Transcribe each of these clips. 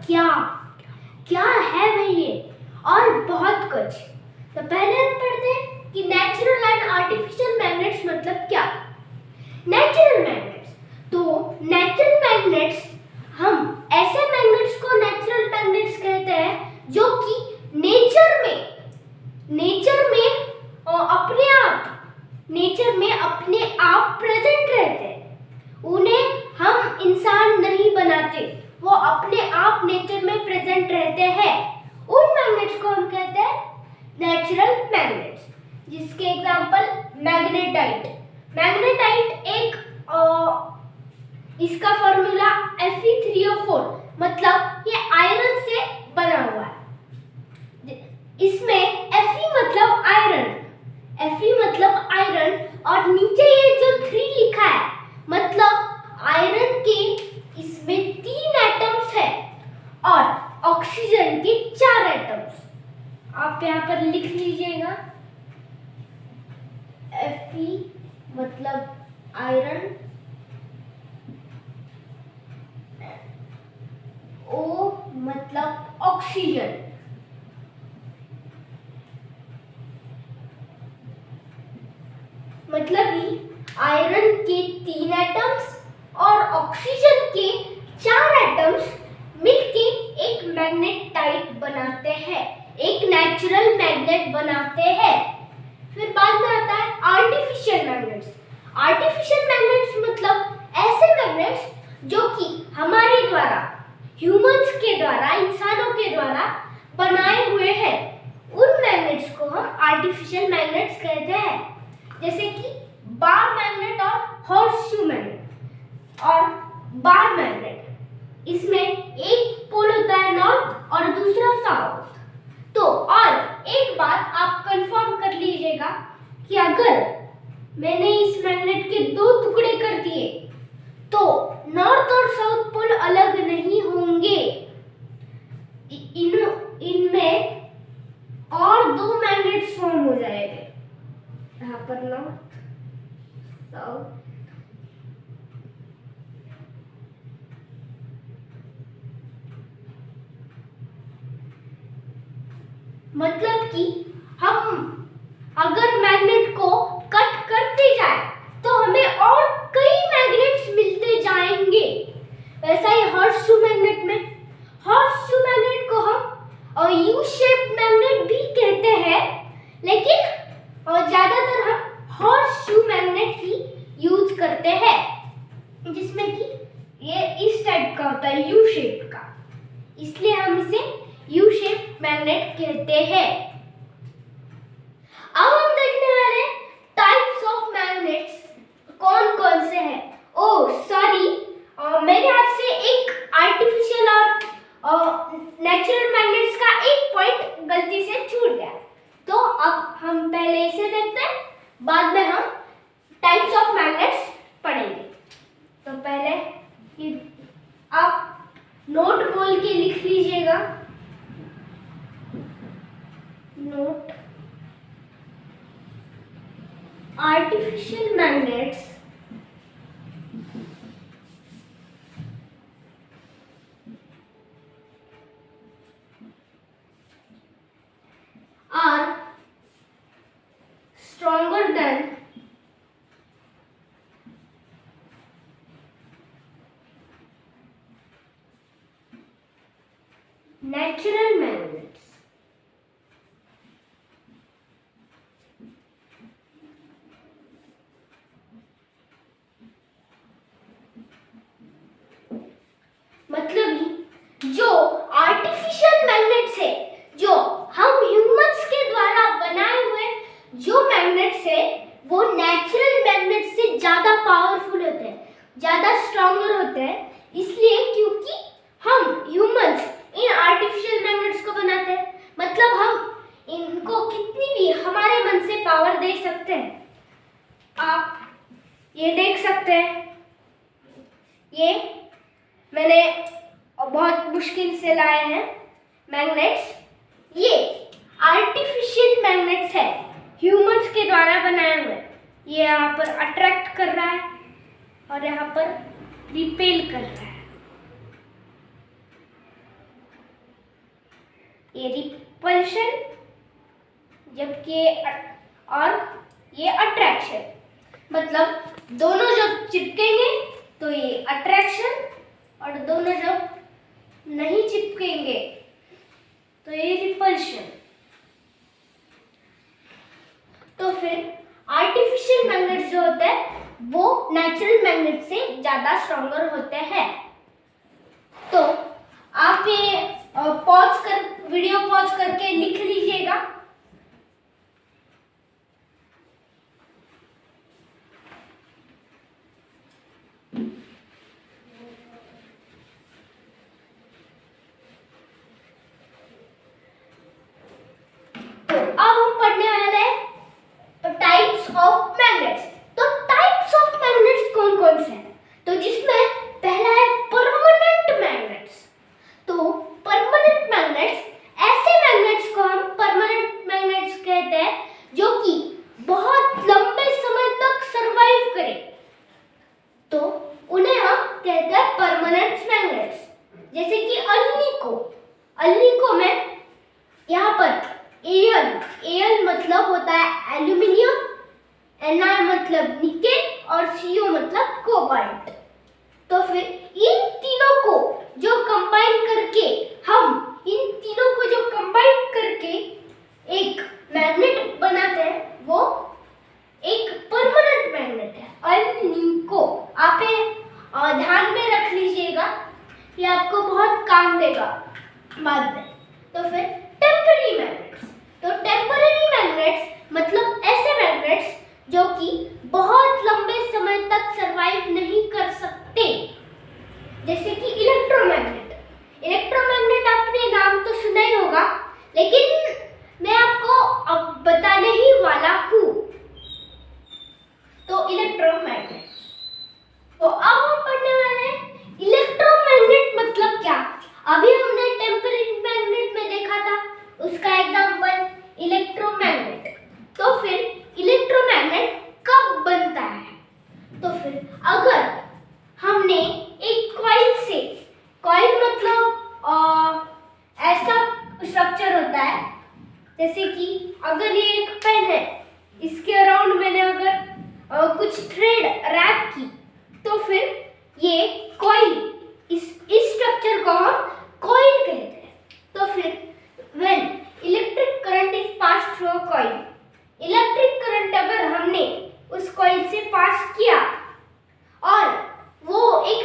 क्या क्या है भाई ये, और बहुत कुछ। तो पहले हम पढ़ते हैं कि नेचुरल एंड आर्टिफिशियल मैग्नेट्स मतलब क्या। नेचुरल मैग्नेट्स, तो नेचुरल मैग्नेट्स, हम ऐसे मैग्नेट्स को नेचुरल मैग्नेट्स कहते हैं जो कि नेचर में अपने आप प्रेजेंट रहते हैं। उन्हें हम इंसान नहीं बनाते, वो अपने आप नेचर में प्रेजेंट रहते हैं। उन मैग्नेट्स को हम कहते हैं नेचुरल मैग्नेट्स, जिसके एग्जांपल मैग्नेटाइट। मैग्नेटाइट एक इसका फॉर्मूला Fe3O4, मतलब ये आयरन से बना हुआ है। इसमें Fe मतलब आयरन, और नीचे ये जो 3 लिखा है मतलब आयरन के इसमें 3 एटम्स है और ऑक्सीजन के 4 एटम्स। आप यहाँ पर लिख लीजिएगा, Fe मतलब आयरन, O मतलब ऑक्सीजन, मतलब ही आयरन के 3 एटम्स और ऑक्सीजन के 4 एटम्स मिलके एक मैग्नेटाइट बनाते हैं, एक नेचुरल मैग्नेट बनाते हैं। फिर बाद में आता है आर्टिफिशियल मैग्नेट्स। आर्टिफिशियल मैग्नेट्स मतलब ऐसे मैग्नेट्स जो कि हमारे द्वारा, ह्यूमंस के द्वारा, इंसानों के द्वारा बनाए हुए हैं। उन मैग्नेट्स को हम आर्टिफिशियल मैग्नेट्स कहते हैं, जैसे कि बार मैग्नेट और हॉर्सशू मैग्नेट। और बार मैग्नेट, इसमें एक पोल होता है नॉर्थ और दूसरा साउथ। तो और एक बात आप कंफर्म कर लीजिएगा कि अगर मैंने इस मैग्नेट के 2 टुकड़े कर दिए तो नॉर्थ और साउथ पोल अलग नहीं होंगे। इनमें और 2 मैग्नेट्स फॉर्म हो जाएंगे, यहाँ पर नॉर्थ साउथ। मतलब कि हम अगर मैग्नेट को कट करते जाए तो हमें और कई मैग्नेट्स मिलते जाएंगे। वैसा ही हॉर्सशू मैग्नेट में, हॉर्सशू मैग्नेट को हम यू शेप मैग्नेट भी कहते हैं, लेकिन ज्यादातर हम हॉर्सशू मैग्नेट ही यूज करते हैं, जिसमें कि ये इस टाइप का होता है, यू शेप का, इसलिए हम इसे यू शेप मैग्नेट कहते हैं। अब हम देखने वाले हैं टाइप्स ऑफ मैग्नेट्स कौन कौन से हैं। ओह सॉरी, मेरे हाथ से एक आर्टिफिशियल और नेचुरल मैग्नेट्स का एक पॉइंट गलती से छूट गया, तो अब हम पहले इसे देखते हैं, बाद में हम टाइप्स ऑफ मैग्नेट्स पढ़ेंगे। तो पहले आप नोट बोल के लिख लीजिएगा, note. Artificial magnets are stronger than natural magnets. मतलब ही जो आर्टिफिशियल मैग्नेट्स है, जो हम ह्यूमंस के द्वारा बनाए हुए जो मैग्नेट्स है, वो नेचुरल मैग्नेट्स से ज्यादा पावरफुल होते हैं, ज्यादा स्ट्रॉन्गर होते हैं। इसलिए क्योंकि हम ह्यूमंस इन आर्टिफिशियल मैग्नेट्स को बनाते हैं, मतलब हम इनको कितनी भी हमारे मन से पावर दे सकते हैं। आप ये देख सकते हैं, ये मैंने बहुत मुश्किल से लाए हैं मैग्नेट्स। ये आर्टिफिशियल मैग्नेट्स है, ह्यूमंस के द्वारा बनाए हुए। ये यहाँ पर अट्रैक्ट कर रहा है और यहाँ पर रिपेल कर रहा है। ये रिपल्शन, जबकि और ये अट्रैक्शन। मतलब दोनों जब चिपकेंगे तो ये अट्रैक्शन, और दोनों जब नहीं चिपकेंगे तो ये रिपल्शन। तो फिर आर्टिफिशियल मैग्नेट्स जो होते हैं वो नेचुरल मैग्नेट से ज्यादा स्ट्रॉन्गर होते हैं। तो आप ये वीडियो पॉज करके लिख लीजिएगा। तो अब हम पढ़ने वाले हैं तो टाइप्स ऑफ मैग्नेट्स। तो टाइप्स ऑफ मैग्नेट्स कौन कौन से हैं? तो जिसमें पहला है परमानेंट मैग्नेट्स। तो परमानेंट मैग्नेट्स, ऐसे मैग्नेट्स को हम परमानेंट मैग्नेट्स कहते हैं जो कि बहुत लंबे समय तक सरवाइव करें, तो उन्हें हम कहते हैं परमानेंट मैग्नेट्स। जैसे कि अल्निको में यहाँ पर एल मतलब होता है एल्यूमिनियम, Na मतलब निकेल और Co मतलब कोबाल्ट। तो फिर इन तीनों को जो कंबाइन करके एक मैग्नेट बनाते हैं वो एक परमानेंट मैग्नेट है, अल्निको। आप ध्यान में रख लीजिएगा, ये आपको बहुत काम देगा बाद में। तो फिर टेम्पररी मैग्नेट्स। तो टेम्पररी मैग्नेट्स मतलब ऐसे मैग्नेट्स जो कि बहुत लंबे समय तक सरवाइव नहीं कर सकते, जैसे कि इलेक्ट्रोमैग्नेट आपने नाम तो सुना ही होगा, लेकिन मैं आपको अब बताने ही वाला हूँ। तो इलेक्ट्रोमैग्नेट, तो अब हम पढ़ने वाले हैं इलेक्ट्रोमैग्नेट मतलब क्या। अभी हमने टेम्पररी मैग्नेट में देखा था, उसका एग्जांपल इलेक्ट्रोमैग्नेट। तो फिर इलेक्ट्रोमैग्नेट कब बनता है? तो फिर अगर हमने एक कॉइल मतलब ऐसा स्ट्रक्चर होता है, जैसे कि अगर ये एक पेन है, इसके अराउंड मैंने अगर कुछ थ्रेड रैप की, तो फिर ये कॉइल, इस स्ट्रक्चर को हम कॉइल कहते हैं। तो फिर when electric current is pass through a coil, electric current अगर हमने उस कॉइल से पास किया और वो एक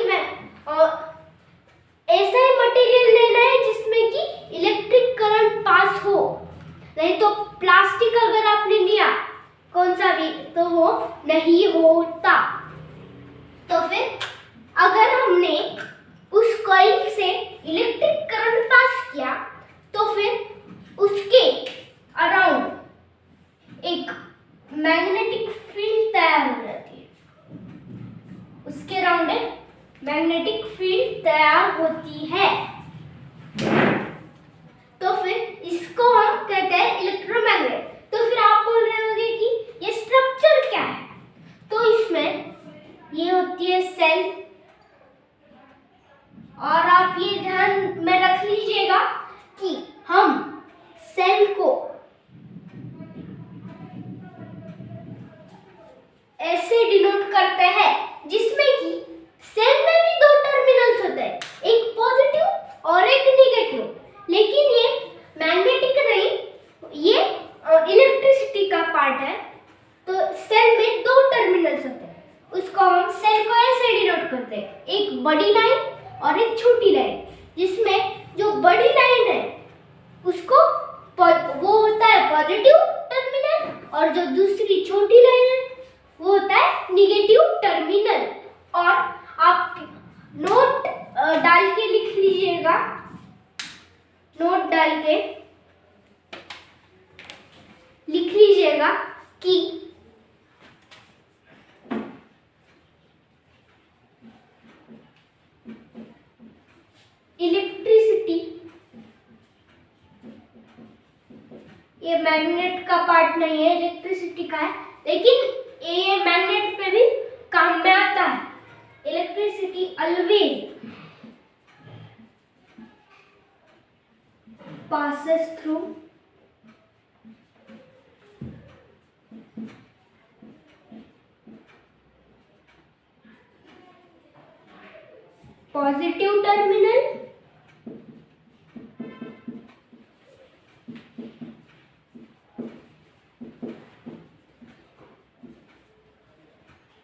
ऐसा ही मटेरियल लेना है जिसमें कि इलेक्ट्रिक करंट पास हो, नहीं तो प्लास्टिक अगर आपने लिया कौन सा भी तो वो नहीं होता। तो फिर अगर हमने उस कॉइल से इलेक्ट्रिक करंट पास किया तो फिर उसके अराउंड एक मैग्नेटिक फील्ड तैयार हो जाती है, उसके अराउंड एक मैग्नेटिक फील्ड तैयार होती है। तो फिर इसको हम कहते हैं इलेक्ट्रोमैग्नेट। तो फिर आप बोल रहे होंगे कि ये स्ट्रक्चर क्या है? तो इसमें ये होती है सेल, और आप ये ध्यान में रख लीजिएगा कि हम सेल को ऐसे डिनोट करते हैं, जिसमें कि सेल में भी दो टर्मिनल्स होते हैं, एक पॉजिटिव और एक नेगेटिव। लेकिन ये मैग्नेटिक नहीं, ये इलेक्ट्रिसिटी का पार्ट है। तो सेल में दो टर्मिनल्स होते हैं, उसको हम सेल को ऐसे डिनोट करते हैं, एक बड़ी लाइन और एक छोटी लाइन, जिसमें जो बड़ी लाइन है उसको वो होता है पॉजिटिव टर्मिनल, और जो दूसरी छोटी लाइन है वो होता है नेगेटिव टर्मिनल। और आप नोट डाल के लिख लीजिएगा, नोट डाल के लिख लीजिएगा कि इलेक्ट्रिसिटी ये मैग्नेट का पार्ट नहीं है, इलेक्ट्रिसिटी का है, लेकिन ये मैग्नेट पे भी काम में आता है। Electricity always passes through positive terminal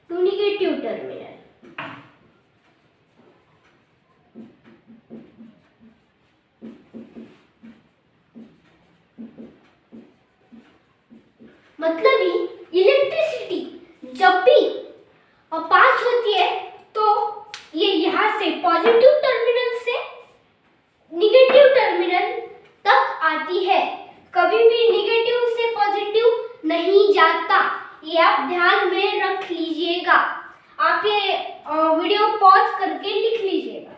to negative terminal. मतलब ही इलेक्ट्रिसिटी जब भी पास होती है तो ये यहाँ से पॉजिटिव टर्मिनल से निगेटिव टर्मिनल तक आती है, कभी भी निगेटिव से पॉजिटिव नहीं जाता। ये आप ध्यान में रख लीजिएगा। आप ये वीडियो पॉज करके लिख लीजिएगा।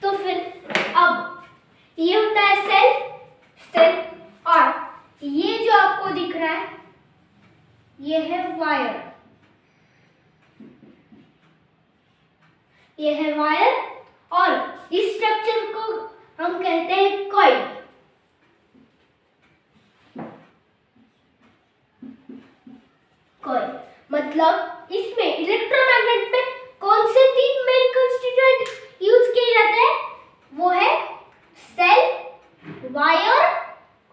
तो फिर अब ये होता है सेल, और ये जो आपको दिख रहा है ये है वायर, ये है वायर, और इस स्ट्रक्चर को हम कहते हैं कॉइल। कॉइल मतलब इसमें इलेक्ट्रोमैग्नेट में कौन से तीन मेन कंस्टिट्यूएंट यूज किए जाते हैं? वो है सेल, वायर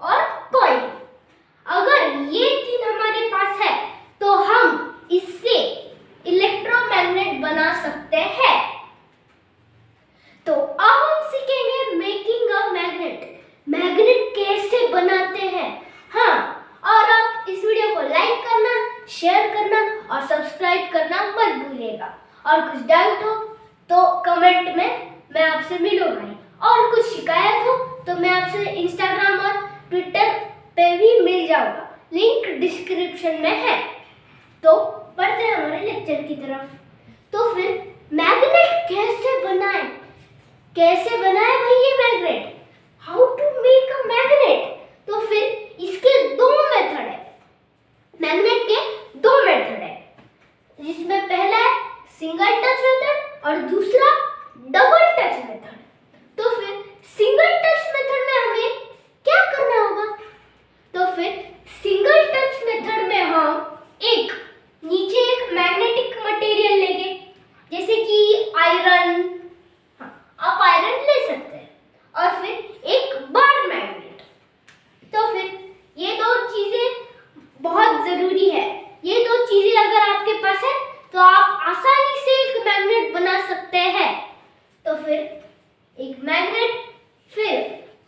और कॉइल। अगर ये तीन हमारे पास है तो हम इससे इलेक्ट्रोमैग्नेट बना सकते हैं। तो अब हम सीखेंगे मेकिंग अ मैग्नेट। मैग्नेट कैसे बनाते हैं? हाँ, और आप इस वीडियो को लाइक करना, शेयर करना और सब्सक्राइब करना मत भूलिएगा। और कुछ डाउट हो तो कमेंट में मैं आपसे मिलूंगा, और कुछ शिकायत हो तो मैं आपसे इंस्टाग्राम और ट्विटर पे भी मिल जाऊंगा, लिंक डिस्क्रिप्शन में है। तो बढ़ते हैं हमारे लेक्चर की तरफ। तो फिर मैग्नेट कैसे बनाए? कैसे बनाए भाई ये magnet? How to make a magnet? तो फिर इसके दो मेथड है। मैग्नेट के दो मेथड है, जिसमें पहला है सिंगल टच मेथड और दूसरा डबल टच मेथड। तो फिर सिंगल टच मेथड में हमें क्या करना होगा? तो फिर सिंगल टच मेथड में हम नीचे एक मैग्नेटिक मटेरियल लेंगे, जैसे कि आयरन। हाँ, आप आयरन ले सकते हैं, और फिर एक बार मैग्नेट। तो फिर ये दो चीजें बहुत जरूरी है। ये दो चीजें अगर आपके पास है तो आप आसानी से एक मैग्नेट बना सकते हैं। तो फिर एक मैग्नेट, फिर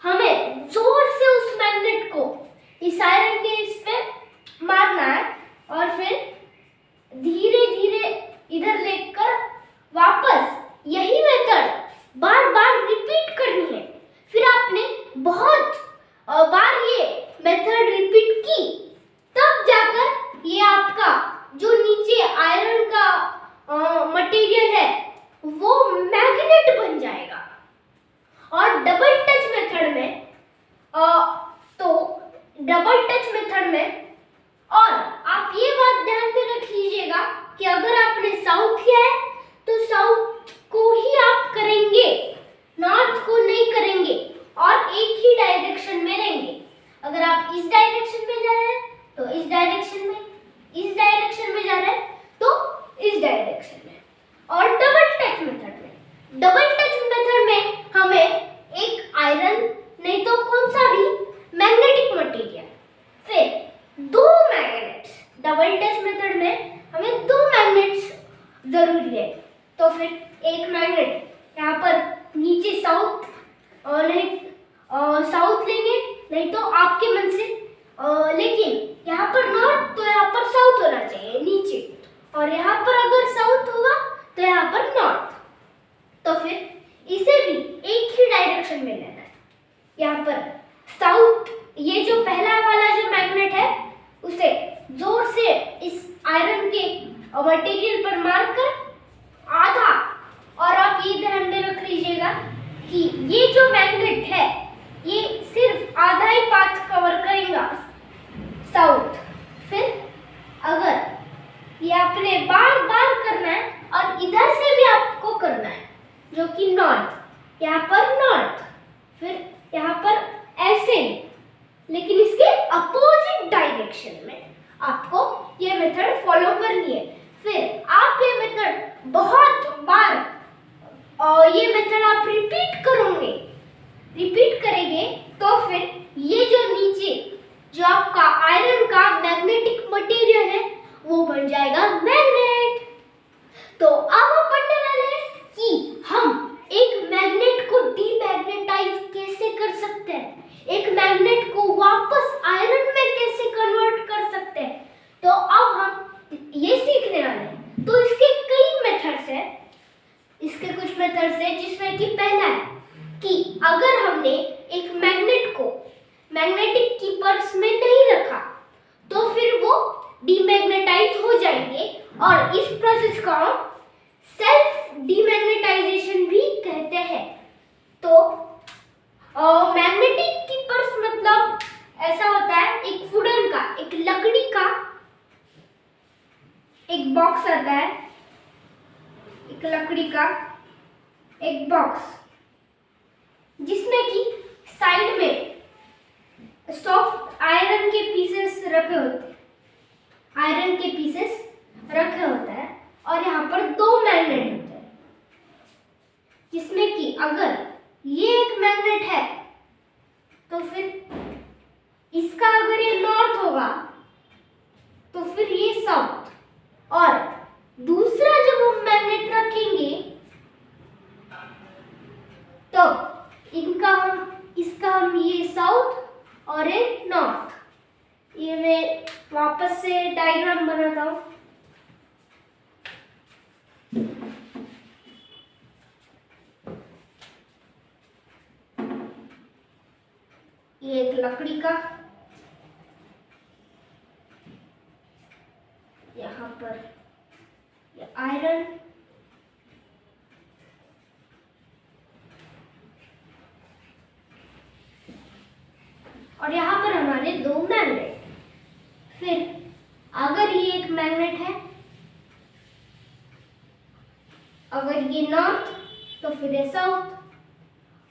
हमें जोर से उस मैग्नेट को इस आयरन के इस पे मारना है, और फिर धीरे धीरे इधर लेकर वापस यही मेथड बार बार रिपीट करनी है। फिर आपने बहुत बार ये मेथड रिपीट की, तब जाकर ये आपका जो नीचे आयरन का मटेरियल है वो मैग्नेट बन जाएगा। और डबल टच मेथड में और आप ये बात ध्यान में रख लीजिएगा कि अगर आपने साउथ किया है तो साउथ को ही आप करेंगे, नॉर्थ को नहीं करेंगे, और एक ही डायरेक्शन में रहेंगे। अगर आप इस डायरेक्शन में जा रहे हैं तो इस डायरेक्शन में, इस डायरेक्शन में जा रहे हैं तो इस डायरेक्शन में। और डबल टच मेथड में हमें एक आयरन, नहीं तो कौन सा भी मैग्नेटिक मटेरियल, फिर दो मैग्नेट्स। डबल टच मेथड में हमें दो मैग्नेट्स जरूरी है। तो फिर एक मैग्नेट यहाँ पर नीचे साउथ, साउथ लेंगे, नहीं तो आपके मन से, लेकिन यहाँ पर नॉर्थ तो यहाँ पर साउथ होना चाहिए नीचे, और यहाँ पर अगर साउथ होगा तो यहाँ पर नॉर्थ। तो फिर इसे भी एक ही डायरेक्शन में लेना है। यहाँ पर साउथ, ये जो पहला वाला जो मैग्नेट है उसे जोर से इस आयरन के मटेरियल पर मारकर आधा, और आप ये ध्यान में रख लीजिएगा कि ये जो मैग्नेट है लेकिन इसके अपोजिट डायरेक्शन में आपको ये मेथड फॉलो करनी है। फिर आप ये मेथड बहुत बार ये मेथड आप रिपीट करेंगे तो फिर ये जो नीचे जो आपका आयरन का मैग्नेटिक मटेरियल है वो बन जाएगा मैग्नेट। तो अब हम पढ़ने वाले हैं कि हम एक मैग्नेट को डीमैग्नेटाइज कैसे कर सकते हैं, एक मैग्नेट को वापस आयरन में कैसे कन्वर्ट कर सकते हैं। तो अब हम ये सीखने वाले हैं। तो इसके कई मेथड्स हैं, इसके कुछ मेथड्स हैं जिसमें कि पहला है कि अगर हमने एक मैग्नेट को मैग्नेटिक कीपर्स में नहीं रखा तो फिर वो डीमैग्नेटाइज हो जाएंगे और इस प्रोसेस को हम सेल्फ डीमैग्नेटाइजेशन भी कहते हैं। तो मैग्नेटिक कीपर्स मतलब ऐसा होता है, एक वुडन का, एक लकड़ी का एक बॉक्स आता है, एक लकड़ी का एक बॉक्स जिसमें कि साइड में सॉफ्ट आयरन के पीसेस रखे होते हैं, आयरन के पीसेस रखे होते हैं और यहाँ पर दो मैग्नेट होते हैं, जिसमें कि अगर ये एक मैग्नेट है तो फिर इसका अगर ये नॉर्थ होगा तो फिर ये साउथ, और दूसरा जब हम मैग्नेट रखेंगे तो इसका हम ये साउथ और ये नॉर्थ। ये मैं वापस से डायग्राम बनाता हूँ। ये एक लकड़ी का, यहाँ पर ये आयरन, और यहाँ पर हमारे दो मैग्नेट। फिर अगर ये एक मैग्नेट है, अगर ये नॉर्थ तो फिर ये साउथ,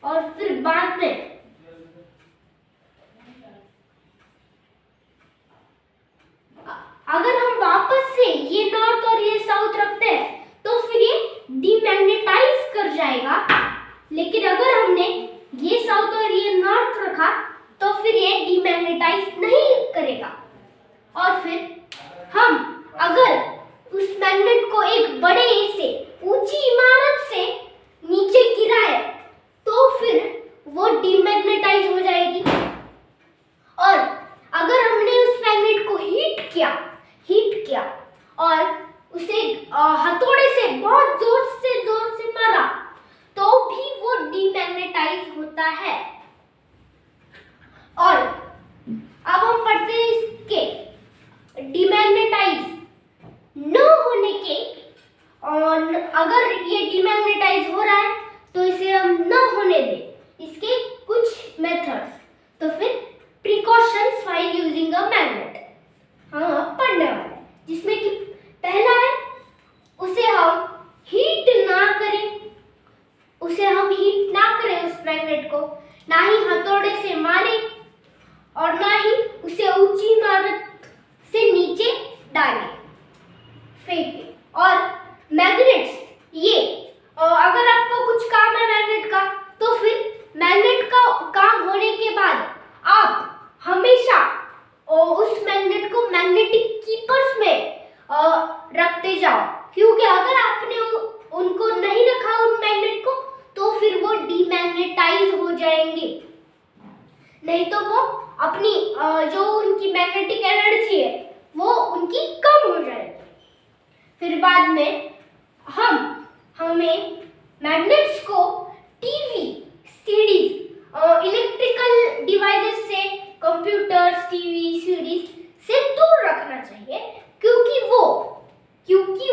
और फिर बाद में अगर हम वापस से ये नॉर्थ और ये साउथ रखते हैं तो फिर ये डीमैग्नेटाइज कर जाएगा। लेकिन अगर हमने ये साउथ और ये नॉर्थ रखा तो फिर ये डीमैग्नेटाइज नहीं करेगा। और फिर हम अगर उस मैग्नेट को एक बड़े से ऊंची इमारत से नीचे गिराए तो फिर वो डीमैग्नेटाइज हो जाएगी। और अगर हमने उस मैग्नेट को हीट किया और उसे हथौड़े से बहुत जोर से मारा तो भी वो डीमैग्नेटाइज होता है। और अब हम पढ़ते हैं इसके डीमैग्नेटाइज न होने के, और अगर ये डीमैग्नेटाइज हो रहा है तो इसे हम न होने दें, इसके कुछ मेथड्स। तो फिर precautions while using a magnet हम पढ़ने वाले हैं, जिसमें कि पहला है उसे हम हीट ना करें उस मैग्नेट को, ना ही हथौड़े से मारें और ना ही उसे ऊंची इमारत से नीचे डालें, फेंकें। और मैग्नेट्स ये अगर आपको कुछ काम है मैग्नेट का तो फिर मैग्नेट का काम होने के बाद आप हमेशा उस मैग्नेट को मैग्नेटिक कीपर्स में रखते जाओ, क्योंकि अगर आपने उनको नहीं रखा उन मैग्नेट को तो फिर वो डीमैग्नेटाइज हो जाएंगे, नहीं तो वो अपनी जो उनकी मैग्नेटिक एनर्जी है वो उनकी कम हो जाएगी। फिर बाद में हमें मैग्नेट्स को टीवी, सीडीज, इलेक्ट्रिकल डिवाइसेस से, कंप्यूटर्स, टीवी, सीडीज से दूर रखना चाहिए, क्योंकि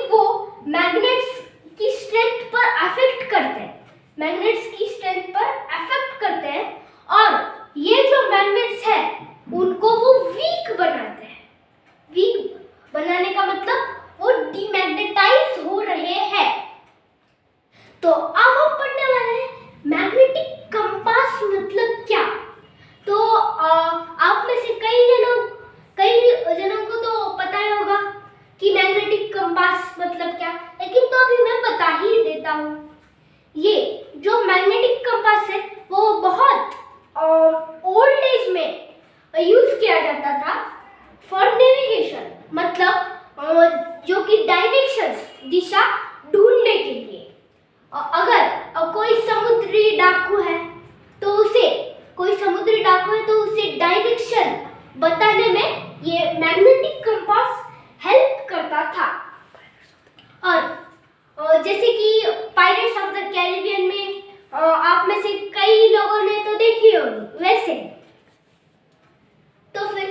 वो मैग्नेट्स की स्ट्रेंथ पर अफेक्ट करते हैं, और ये जो मैग्नेट्स है उनको वो वीक बनाते हैं। वीक बनाने का मतलब वो डीमैग्नेटाइज हो रहे हैं। तो अब हम पढ़ने वाले हैं मैग्नेटिक कंपास मतलब क्या। तो करता था फॉर नेविगेशन, मतलब जो कि डायरेक्शंस, दिशा ढूंढने के लिए। अगर कोई समुद्री डाकू है तो उसे डायरेक्शन बताने में ये मैग्नेटिक कंपास हेल्प करता था। और जैसे कि पायरेट्स ऑफ द कैरिबियन में आप में से कई लोगों ने तो देखी होगी, वैसे तो फिर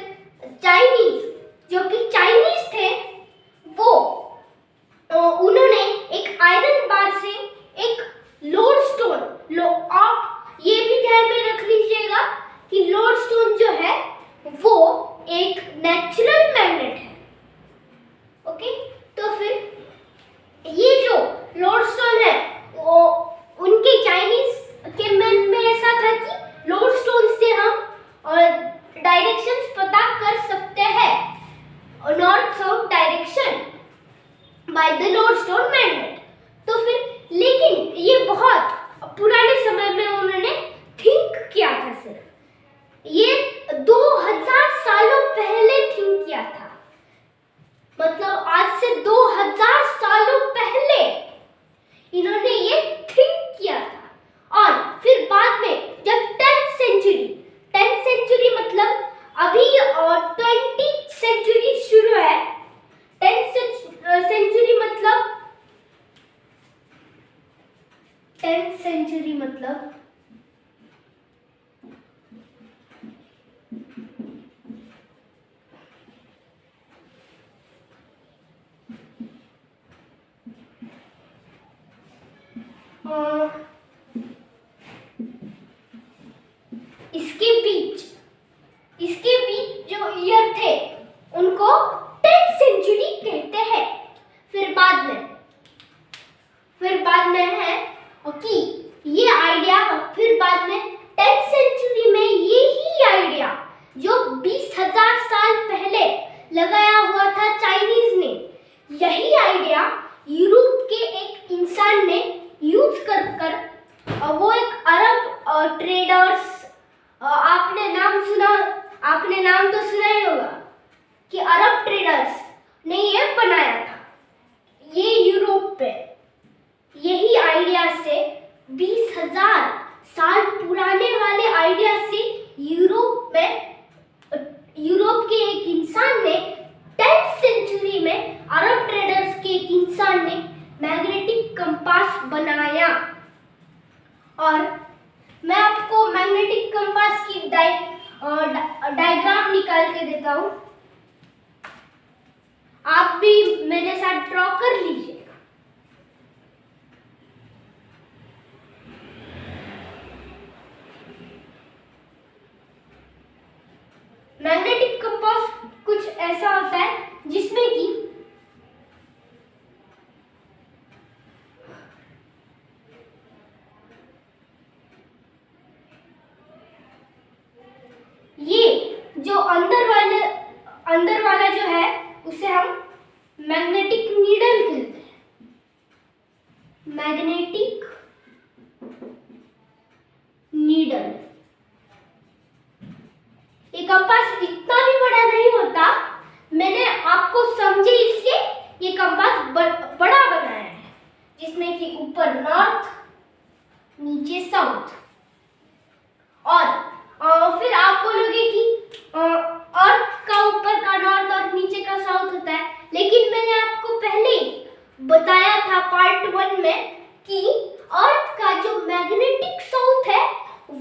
चाइनीज, जो कि चाइनीज थे, वो उन्होंने एक आयरन बार से एक लोडस्टोन, आप ये भी ध्यान में रख लीजिएगा कि लोडस्टोन जो है वो एक नेचुरल मैग्नेट है। ओके, तो फिर ये जो लोडस्टोन है वो उनके चाइनीज के मन में ऐसा था कि लोडस्टोन से हम डायरेक्शंस पता कर सकते हैं, north south direction by the lodestone magnet. तो फिर लेकिन ये बहुत पुराने समय में उन्होंने थिंक किया था, सिर्फ ये 2000 सालों पहले थिंक किया था, मतलब आज से 2000 सालों पहले इन्होंने ये थिंक किया था। और फिर बाद में जब 10th सेंचुरी मतलब अभी 20th सेंचुरी शुरू है, 10th सेंचुरी मतलब 10th सेंचुरी मतलब इसके बीच जो ईयर थे उनको 10th सेंचुरी कहते हैं। फिर बाद में है कि ये आइडिया, फिर बाद में 10th सेंचुरी में यही आइडिया जो 20,000 साल पहले लगाया हुआ था चाइनीज ने, यही आइडिया यूरोप के एक इंसान ने यूज कर वो एक अरब ट्रेडर्स, आपने नाम तो सुना ही होगा कि अरब ट्रेडर्स ने ये बनाया था। ये यूरोप पे यही आइडिया से 20,000 साल पुराने वाले आइडिया से यूरोप के एक इंसान ने 10th सेंचुरी में, अरब ट्रेडर्स के एक इंसान ने मैग्नेटिक कंपास बनाया। और मैं आपको मैग्नेटिक कंपास की डायग्राम निकाल के देता हूं, आप भी मेरे साथ ड्रॉ कर लीजिएगा। मैग्नेटिक कंपास कुछ ऐसा होता है जिसमें कि ये जो अंदर वाला जो है उसे हम मैग्नेटिक नीडल कहते हैं। मैग्नेटिक नीडल, ये कंपास इतना भी बड़ा नहीं होता, मैंने आपको समझे इसलिए ये कंपास बड़ा बनाया है, जिसमें कि ऊपर नॉर्थ, नीचे साउथ। और फिर आप बोलोगे कि अर्थ का ऊपर का नॉर्थ और नीचे का साउथ होता है, लेकिन मैंने आपको पहले ही बताया था पार्ट 1 में कि अर्थ का जो मैग्नेटिक साउथ है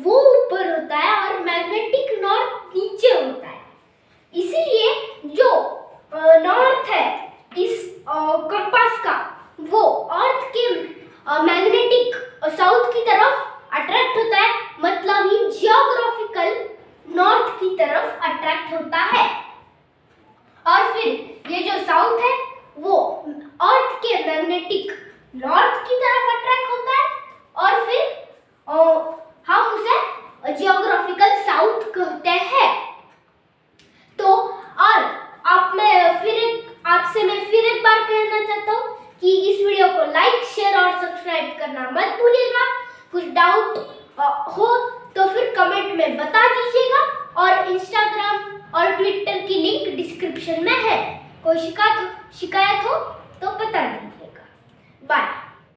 वो ऊपर होता है और मैग्नेटिक नॉर्थ नीचे होता है। इसीलिए जो नॉर्थ है इस कंपास का, वो अर्थ के मैग्नेटिक साउथ की तरफ अट्रैक्ट होता है, मतलब ही जियोग्राफिकल नॉर्थ की तरफ अट्रैक्ट होता है। और फिर ये जो साउथ है वो अर्थ के मैग्नेटिक नॉर्थ की तरफ अट्रैक्ट होता है, और फिर हम उसे जियोग्राफिकल साउथ कहते हैं। तो और आपसे मैं फिर एक बार कहना चाहता हूँ कि इस वीडियो को लाइक, शेयर और सब्सक्राइब करना मत भूलिएगा। कुछ डाउट हो तो फिर कमेंट में बता दीजिएगा और इंस्टाग्राम और ट्विटर की लिंक डिस्क्रिप्शन में है। कोई शिकायत हो तो बता दीजिएगा। बाय।